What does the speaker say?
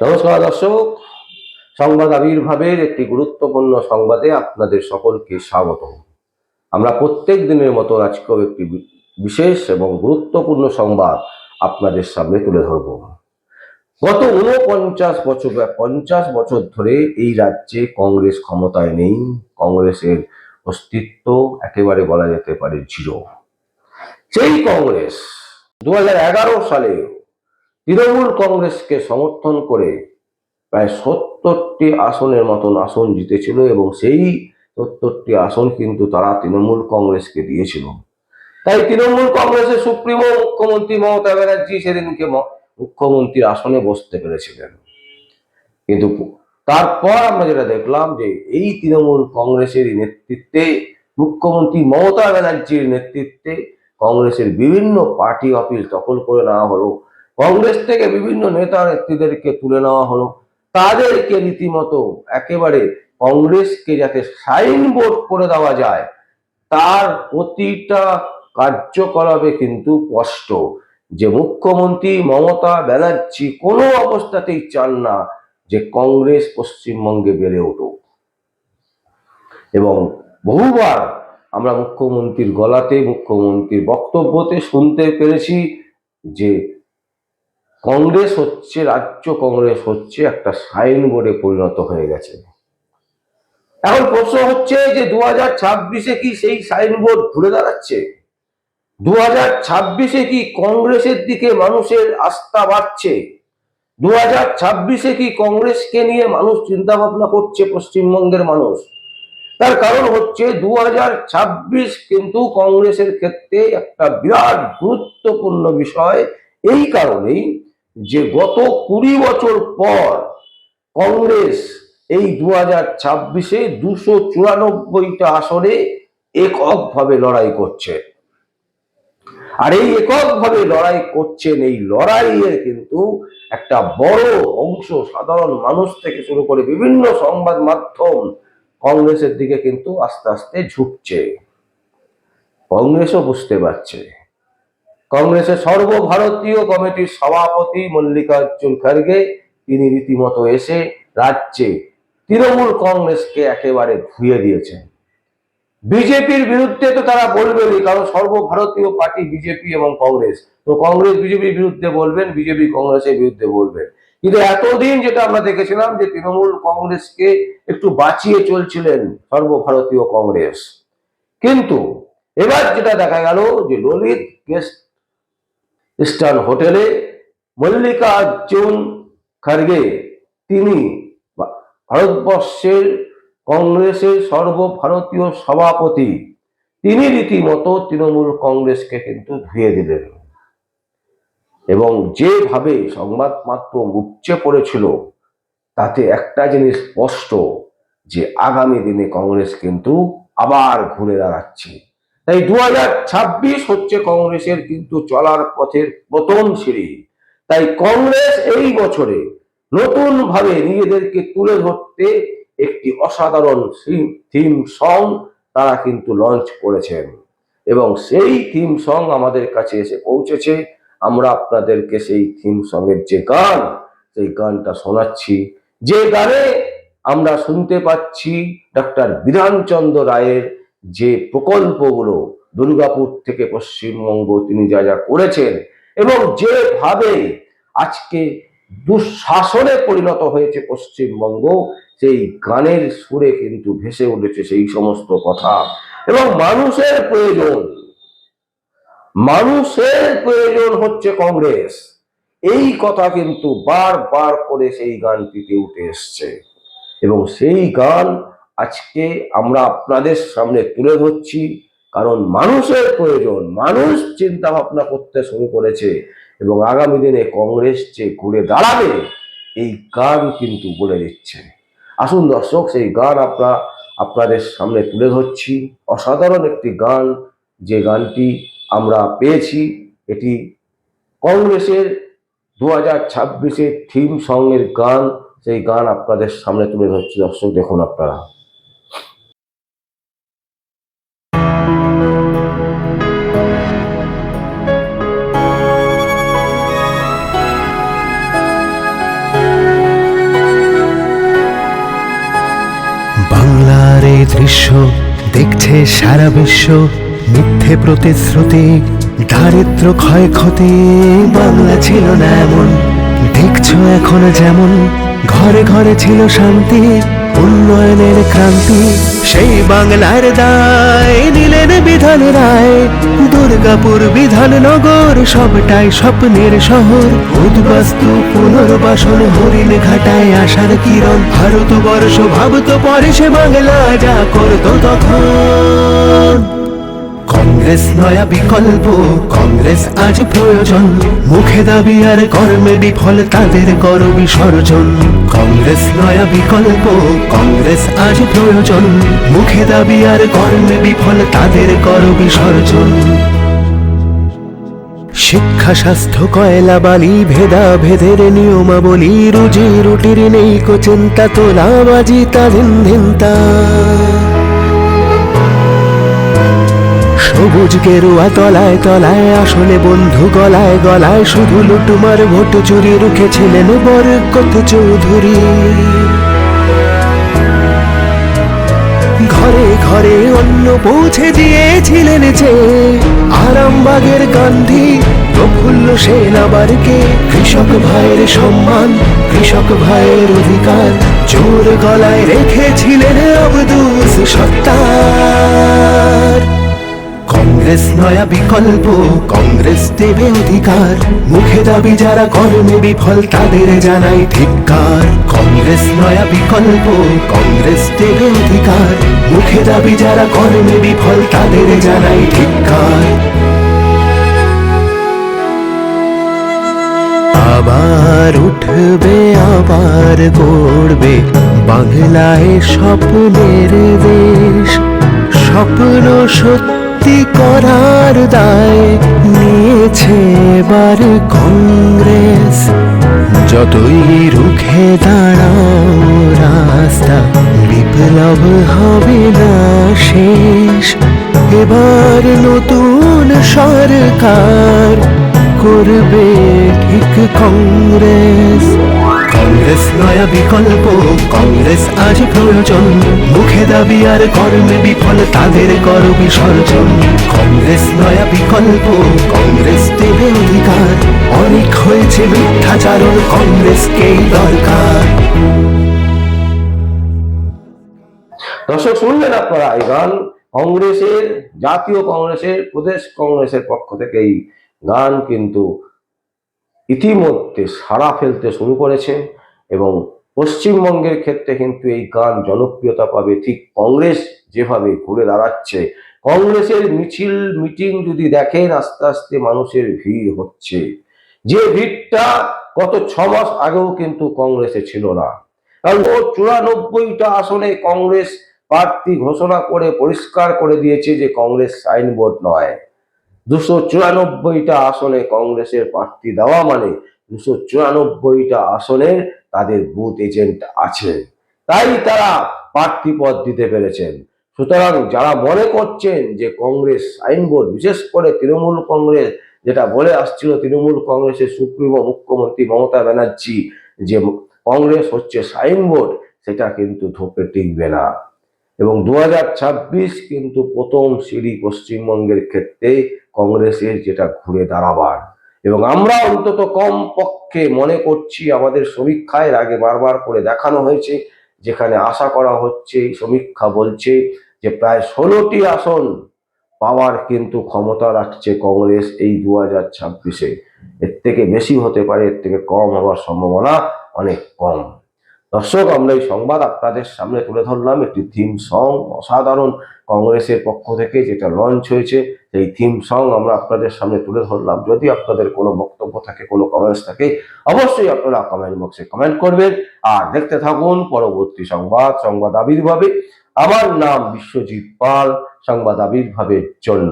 নমস্কার দর্শক, সংবাদ আবির্ভাবের একটি গুরুত্বপূর্ণ সংবাদে আপনাদের সকলকে স্বাগত। আমরা প্রত্যেক দিনের মতো আজকেও একটি বিশেষ এবং গুরুত্বপূর্ণ সংবাদ আপনাদের সামনে তুলে ধরব। গত 50 বছর ধরে এই রাজ্যে কংগ্রেস ক্ষমতায় নেই। কংগ্রেসের অস্তিত্ব একেবারে বলা যেতে পারে জিরো। সেই কংগ্রেস 2011 সালে তৃণমূল কংগ্রেসকে সমর্থন করে প্রায় 70টি আসনের মতন আসন জিতেছিল এবং সেই 70টি আসন কিন্তু তারা তৃণমূল কংগ্রেসকে দিয়েছিল। তাই তৃণমূল কংগ্রেসের সুপ্রিমো মুখ্যমন্ত্রী মমতা ব্যানার্জি সেদিনকে মুখ্যমন্ত্রীর আসনে বসতে পেরেছিলেন। কিন্তু তারপর আমরা যেটা দেখলাম যে এই তৃণমূল কংগ্রেসের নেতৃত্বে, মুখ্যমন্ত্রী মমতা ব্যানার্জির নেতৃত্বে কংগ্রেসের বিভিন্ন পার্টি অফিস দখল করে নেওয়া হলো, কংগ্রেস থেকে বিভিন্ন নেতা নেত্রীদেরকে তুলে নেওয়া হলো, তাদেরকে রীতিমতো একেবারে কংগ্রেসকে যাতে সাইনবোর্ড করে দেওয়া যায় তার প্রতিটা কার্যকলাপে কিন্তু স্পষ্ট যে মুখ্যমন্ত্রী মমতা ব্যানার্জি কোনো অবস্থাতেই চান না যে কংগ্রেস পশ্চিমবঙ্গে বেড়ে উঠুক। এবং বহুবার আমরা মুখ্যমন্ত্রীর গলাতে, মুখ্যমন্ত্রীর বক্তব্যতে শুনতে পেরেছি যে কংগ্রেস হচ্ছে, রাজ্য কংগ্রেস হচ্ছে একটা সাইনবোর্ডে পরিণত হয়ে গেছে। এখন প্রশ্ন হচ্ছে যে 2026-এ কি সেই সাইনবোর্ড ঘুরে দাঁড়াচ্ছে? 2026-এ কি কংগ্রেসের দিকে মানুষের আস্থা বাড়ছে? 2026-এ কি কংগ্রেসকে নিয়ে মানুষ চিন্তা ভাবনা করছে পশ্চিমবঙ্গের মানুষ? তার কারণ হচ্ছে 2026 কিন্তু কংগ্রেসের ক্ষেত্রে একটা বিরাট গুরুত্বপূর্ণ বিষয়, এই কারণেই যে গত 20 বছর পর কংগ্রেস এই 2026-এ 294টা আসনে এককভাবে লড়াই করছে। আর এই এককভাবে লড়াই করছেন, এই লড়াইয়ের কিন্তু একটা বড় অংশ সাধারণ মানুষ থেকে শুরু করে বিভিন্ন সংবাদ মাধ্যম কংগ্রেসের দিকে কিন্তু আস্তে আস্তে ঝুঁকছে। কংগ্রেসও বুঝতে পারছে। কংগ্রেসের সর্বভারতীয় কমিটির সভাপতি মল্লিকার্জুন খার্গে তিনি রীতিমতো এসে রাজ্যে তৃণমূল কংগ্রেসকে একেবারে ধুয়ে দিয়েছেন। বিজেপির বিরুদ্ধে তো তারা বলবেনই, কারণ সর্বভারতীয় পার্টি বিজেপি এবং কংগ্রেস, তো কংগ্রেস বিজেপির বিরুদ্ধে বলবেন, বিজেপি কংগ্রেসের বিরুদ্ধে বলবেন। কিন্তু এতদিন যেটা আমরা দেখেছিলাম যে তৃণমূল কংগ্রেসকে একটু বাঁচিয়ে চলছিলেন সর্বভারতীয় কংগ্রেস, কিন্তু এবার যেটা দেখা গেল যে ললিত গেস্ট ইস্টার্ন হোটেলে মল্লিকার্জুন খার্গে তিনি ভারতবর্ষের কংগ্রেসের সর্বভারতীয় সভাপতি, তিনি রীতিমতো তৃণমূল কংগ্রেসকে কিন্তু ধুয়ে দিলেন। এবং যেভাবে সংবাদ মাধ্যম উপচে পড়েছিল তাতে একটা জিনিস স্পষ্ট যে আগামী দিনে কংগ্রেস কিন্তু আবার ঘুরে দাঁড়াচ্ছে। তাই 2026 হচ্ছে কংগ্রেসের কিন্তু চলার পথের প্রথম সিঁড়ি। তাই কংগ্রেস এই বছরে নতুন ভাবে নিজেদেরকে তুলে ধরতে একটি অসাধারণ থিম সং তারা কিন্তু লঞ্চ করেছেন এবং সেই থিম সং আমাদের কাছে এসে পৌঁছেছে। আমরা আপনাদেরকে সেই থিম সঙ্গের যে গান, সেই গানটা শোনাচ্ছি, যে গানে আমরা শুনতে পাচ্ছি ডক্টর বিধানচন্দ্র রায়ের যে প্রকল্পগুলো দুর্গাপুর থেকে পশ্চিমবঙ্গ তিনি যা যা করেছেন এবং যেভাবে আজকে দুঃশাসনে পরিণত হয়েছে পশ্চিমবঙ্গ, সেই গানের সুরে কিন্তু ভেসে উঠেছে সেই সমস্ত কথা। এবং মানুষের প্রয়োজন হচ্ছে কংগ্রেস, এই কথা কিন্তু বারবার করে সেই গানটিতে উঠে এসছে এবং সেই গান আজকে আমরা আপনাদের সামনে তুলে ধরছি। কারণ মানুষের প্রয়োজন, মানুষ চিন্তা ভাবনা করতে শুরু করেছে এবং আগামী দিনে কংগ্রেস যে ঘুরে দাঁড়াবে এই গান কিন্তু বলে দিচ্ছে। আসুন দর্শক, সেই গান আপনাদের সামনে তুলে ধরছি। অসাধারণ একটি গান, যে গানটি আমরা পেয়েছি, এটি কংগ্রেসের 2026-এর থিম সঙ্গের গান। সেই গান আপনাদের সামনে তুলে ধরছি দর্শক, দেখুন আপনারা। দেখছে সারা বিশ্ব মিথ্যে প্রতিশ্রুতি, দারিদ্র ক্ষয়ক্ষতি, বাংলা ছিল না এমন। দেখছো এখন যেমন ঘরে ঘরে ছিল শান্তি, উন্নয়নের ক্রান্তি, সেই বাংলার দায় নিলেন বিধান রায়। দুর্গাপুর বিধাননগর সবটাই স্বপ্নের শহর, উদ্বাস্তু পুনর্বাসন হরিণ ঘাটায় আশার কিরণ। ভারতবর্ষ ভাবতো পরে সে বাংলা যা করতো তখন। কংগ্রেস নয়া বিকল্প, কংগ্রেস আজ প্রয়োজন, মুখে দাবি আর কর্মে বিফল তাদের কর বিসর্জন। কংগ্রেস নয়া বিকল্প, কংগ্রেস আজ প্রয়োজন, মুখে দাবি আর কর্মে বিফল তাদের কর বিসর্জন। শিক্ষা স্বাস্থ্য কয়লা বালি ভেদাভেদের নিয়মাবলী, রুজি রুটির নেই কো চিন্তা, তোলাবাজি তাদের ধিন্তা। সবুজ গেরুয়া তলায় তলায়, আসলে বন্ধু গলায় গলায়, শুধু লুটুমার ভোট চুরি রুখেছিলেন বরকত চৌধুরী। ঘরে ঘরে অন্ন পৌঁছে দিয়েছিলেন যে আরামবাগের গান্ধী প্রফুল্ল সেন। আবার কে কৃষক ভাইয়ের সম্মান, কৃষক ভাইয়ের অধিকার জোর গলায় রেখেছিলেন আব্দুস সত্তার। কংগ্রেস নয়া বিকল্প, কংগ্রেস দেবে অধিকার, মুখে দাবি যারা কর্মে বিফল তাদের জানাই ধিক্কার। কংগ্রেস নয়া বিকল্প, কংগ্রেস দেবে অধিকার, মুখে দাবি যারা কর্মে বিফল তাদের জানাই ধিক্কার। আবার উঠবে আবার গড়বে বাংলায় স্বপ্নের দেশ, স্বপ্ন সত্যি করার দায় নিয়েছে এবার কংগ্রেস। যতই রুখে দাঁড়াও রাস্তা, বিপ্লব হবে না শেষ। এবার নতুন সরকার করবে ঠিক কংগ্রেস। কংগ্রেস নয়া বিকল্প, কংগ্রেস আজ প্রয়োজন, মুখে দাবি আর কর্মে বিফল তাদের কর বিসর্জন। কংগ্রেস নয়া বিকল্প, কংগ্রেস দেবে অধিকার, অনেক হয়েছে মিথ্যাচারণ, কংগ্রেসকেই দরকার। দর্শক, শুনলেন আপনারা এই গান কংগ্রেসের, জাতীয় কংগ্রেসের, প্রদেশ কংগ্রেসের পক্ষ থেকে। এই গান কিন্তু ইতিমধ্যে সাড়া ফেলতে শুরু করেছে এবং পশ্চিমবঙ্গের ক্ষেত্রে কিন্তু এই গান জনপ্রিয়তা পাবে। ঠিক কংগ্রেস যেভাবে ঘুরে দাঁড়াচ্ছে, কংগ্রেসের মিছিল মিটিং যদি দেখেন, আস্তে আস্তে মানুষের ভিড় হচ্ছে, যে ভিড়টা গত 6 মাস আগেও কিন্তু কংগ্রেসে ছিল না। কারণ 94টা আসনে কংগ্রেস প্রার্থী ঘোষণা করে পরিষ্কার করে দিয়েছে যে কংগ্রেস সাইনবোর্ড নয়। 294টা আসনে কংগ্রেসের প্রার্থী দেওয়া মানে 294টা আসনের তাদের বুথ এজেন্ট আছে, তাই তারা প্রার্থী পদ দিতে পেরেছেন। সুতরাং যারা মনে করছেন যে কংগ্রেস সাইনবোর্ড, বিশেষ করে তৃণমূল কংগ্রেস যেটা বলে আসছিল, তৃণমূল কংগ্রেসের সুপ্রিমো মুখ্যমন্ত্রী মমতা ব্যানার্জি, যে কংগ্রেস হচ্ছে সাইনবোর্ড, সেটা কিন্তু ধোপে টিকবে না। এবং 2026 কিন্তু প্রথম সিঁড়ি পশ্চিমবঙ্গের ক্ষেত্রে কংগ্রেসের, যেটা ঘুরে দাঁড়াবার। এবং আমরা অন্তত কম পক্ষে মনে করছি, আমাদের সমীক্ষায় আগে বারবার করে দেখানো হয়েছে, যেখানে আশা করা হচ্ছে, সমীক্ষা বলছে যে প্রায় 16টি আসন পাওয়ার কিন্তু ক্ষমতা রাখছে কংগ্রেস এই 2026-এ। এর থেকে বেশি হতে পারে, এর থেকে কম হওয়ার সম্ভাবনা অনেক কম। দর্শক, আমরা এই সংবাদ আপনাদের সামনে তুলে ধরলাম। একটি থিম সং অসাধারণ কংগ্রেসের পক্ষ থেকে যেটা লঞ্চ হয়েছে, সেই থিম সং আমরা আপনাদের সামনে তুলে ধরলাম। যদি আপনাদের কোনো বক্তব্য থাকে, কোনো কমেন্টস থাকে, অবশ্যই আপনারা কমেন্ট বক্সে কমেন্ট করবেন। আর দেখতে থাকুন পরবর্তী সংবাদ আবির্ভাবে। আমার নাম বিশ্বজিৎ পাল, সংবাদ আবির্ভাবের জন্য।